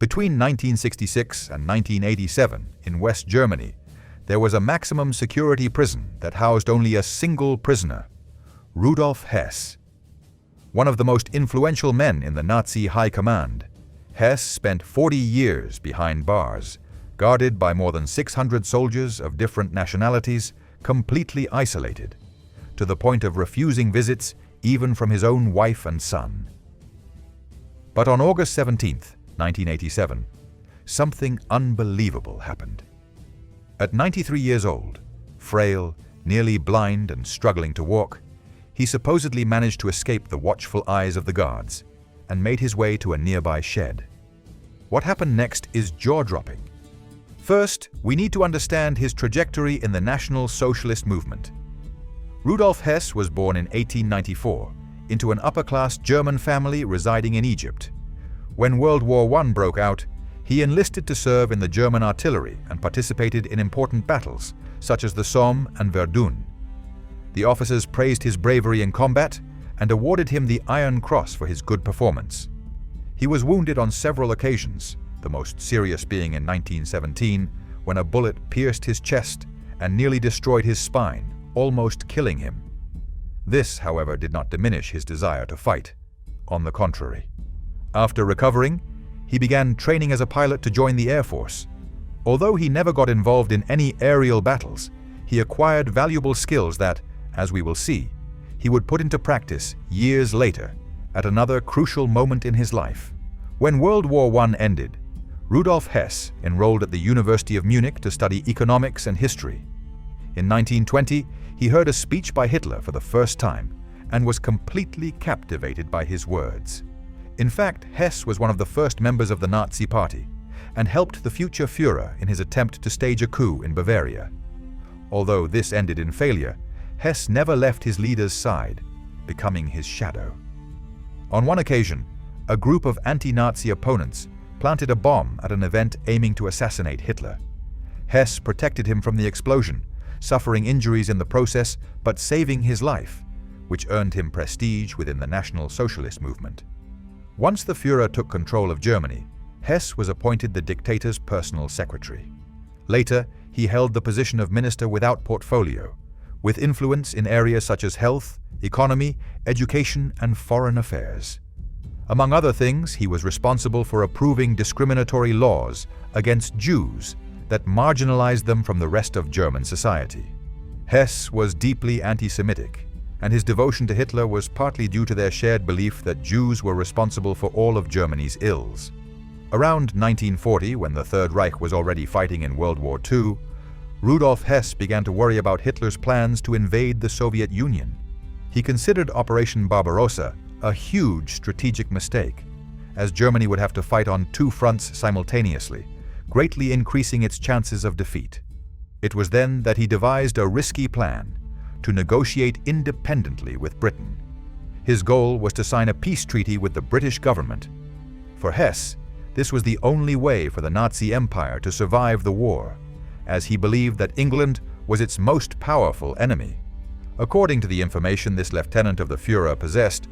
Between 1966 and 1987, in West Germany, there was a maximum security prison that housed only a single prisoner, Rudolf Hess. One of the most influential men in the Nazi high command, Hess spent 40 years behind bars, guarded by more than 600 soldiers of different nationalities, completely isolated, to the point of refusing visits even from his own wife and son. But on August 17, 1987, something unbelievable happened. At 93 years old, frail, nearly blind and struggling to walk, he supposedly managed to escape the watchful eyes of the guards and made his way to a nearby shed. What happened next is jaw-dropping. First, we need to understand his trajectory in the National Socialist movement. Rudolf Hess was born in 1894 into an upper-class German family residing in Egypt. When World War I broke out, he enlisted to serve in the German artillery and participated in important battles, such as the Somme and Verdun. The officers praised his bravery in combat and awarded him the Iron Cross for his good performance. He was wounded on several occasions, the most serious being in 1917, when a bullet pierced his chest and nearly destroyed his spine, almost killing him. This, however, did not diminish his desire to fight. On the contrary. After recovering, he began training as a pilot to join the Air Force. Although he never got involved in any aerial battles, he acquired valuable skills that, as we will see, he would put into practice years later, at another crucial moment in his life. When World War I ended, Rudolf Hess enrolled at the University of Munich to study economics and history. In 1920, he heard a speech by Hitler for the first time and was completely captivated by his words. In fact, Hess was one of the first members of the Nazi Party and helped the future Führer in his attempt to stage a coup in Bavaria. Although this ended in failure, Hess never left his leader's side, becoming his shadow. On one occasion, a group of anti-Nazi opponents planted a bomb at an event aiming to assassinate Hitler. Hess protected him from the explosion, suffering injuries in the process but saving his life, which earned him prestige within the National Socialist movement. Once the Führer took control of Germany, Hess was appointed the dictator's personal secretary. Later, he held the position of minister without portfolio, with influence in areas such as health, economy, education, and foreign affairs. Among other things, he was responsible for approving discriminatory laws against Jews that marginalized them from the rest of German society. Hess was deeply anti-Semitic, and his devotion to Hitler was partly due to their shared belief that Jews were responsible for all of Germany's ills. Around 1940, when the Third Reich was already fighting in World War II, Rudolf Hess began to worry about Hitler's plans to invade the Soviet Union. He considered Operation Barbarossa a huge strategic mistake, as Germany would have to fight on two fronts simultaneously, greatly increasing its chances of defeat. It was then that he devised a risky plan to negotiate independently with Britain. His goal was to sign a peace treaty with the British government. For Hess, this was the only way for the Nazi Empire to survive the war, as he believed that England was its most powerful enemy. According to the information this lieutenant of the Führer possessed,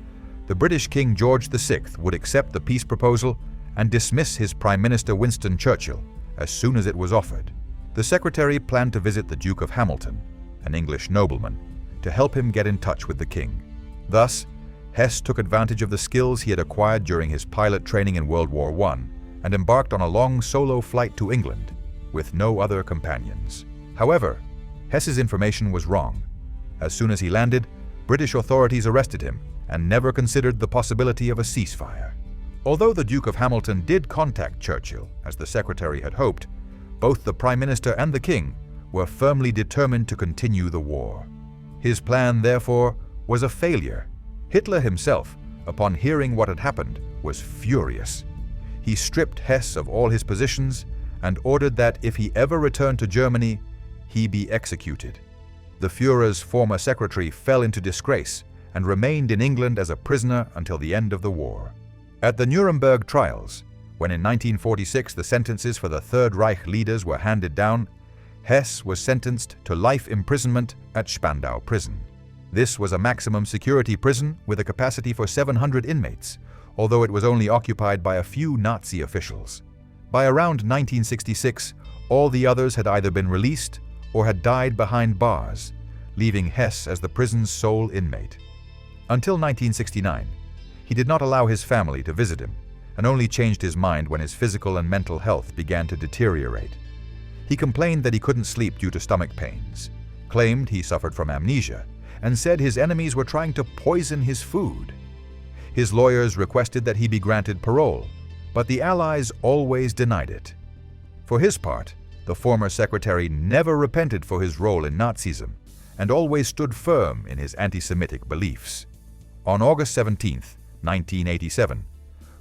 the British King George VI would accept the peace proposal and dismiss his Prime Minister Winston Churchill as soon as it was offered. The secretary planned to visit the Duke of Hamilton, an English nobleman, to help him get in touch with the king. Thus, Hess took advantage of the skills he had acquired during his pilot training in World War I and embarked on a long solo flight to England with no other companions. However, Hess's information was wrong. As soon as he landed, British authorities arrested him and never considered the possibility of a ceasefire. Although the Duke of Hamilton did contact Churchill, as the secretary had hoped, both the Prime Minister and the King were firmly determined to continue the war. His plan, therefore, was a failure. Hitler himself, upon hearing what had happened, was furious. He stripped Hess of all his positions and ordered that if he ever returned to Germany, he be executed. The Führer's former secretary fell into disgrace and remained in England as a prisoner until the end of the war. At the Nuremberg trials, when in 1946 the sentences for the Third Reich leaders were handed down, Hess was sentenced to life imprisonment at Spandau prison. This was a maximum security prison with a capacity for 700 inmates, although it was only occupied by a few Nazi officials. By around 1966, all the others had either been released or had died behind bars, leaving Hess as the prison's sole inmate. Until 1969, he did not allow his family to visit him, and only changed his mind when his physical and mental health began to deteriorate. He complained that he couldn't sleep due to stomach pains, claimed he suffered from amnesia, and said his enemies were trying to poison his food. His lawyers requested that he be granted parole, but the Allies always denied it. For his part, the former secretary never repented for his role in Nazism and always stood firm in his anti-Semitic beliefs. On August 17, 1987,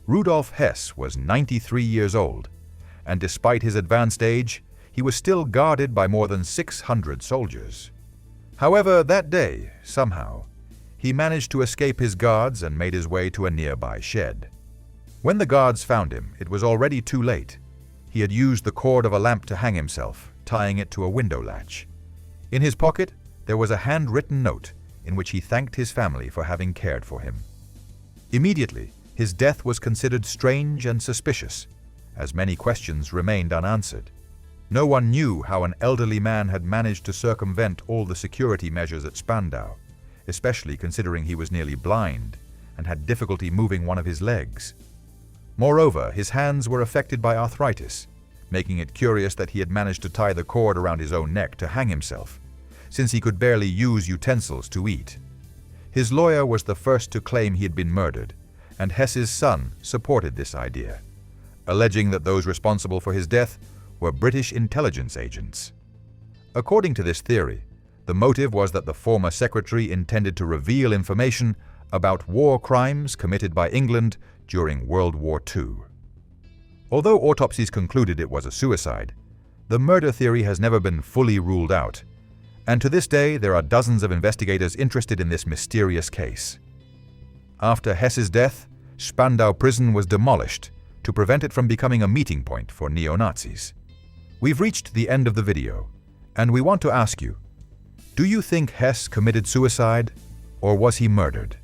Rudolf Hess was 93 years old, and despite his advanced age, he was still guarded by more than 600 soldiers. However, that day, somehow, he managed to escape his guards and made his way to a nearby shed. When the guards found him, it was already too late. He had used the cord of a lamp to hang himself, tying it to a window latch. In his pocket, there was a handwritten note in which he thanked his family for having cared for him. Immediately, his death was considered strange and suspicious, as many questions remained unanswered. No one knew how an elderly man had managed to circumvent all the security measures at Spandau, especially considering he was nearly blind and had difficulty moving one of his legs. Moreover, his hands were affected by arthritis, making it curious that he had managed to tie the cord around his own neck to hang himself, since he could barely use utensils to eat. His lawyer was the first to claim he had been murdered, and Hess's son supported this idea, alleging that those responsible for his death were British intelligence agents. According to this theory, the motive was that the former secretary intended to reveal information about war crimes committed by England during World War II. Although autopsies concluded it was a suicide, the murder theory has never been fully ruled out, and to this day there are dozens of investigators interested in this mysterious case. After Hess's death, Spandau prison was demolished to prevent it from becoming a meeting point for neo-Nazis. We've reached the end of the video, and we want to ask you, do you think Hess committed suicide, or was he murdered?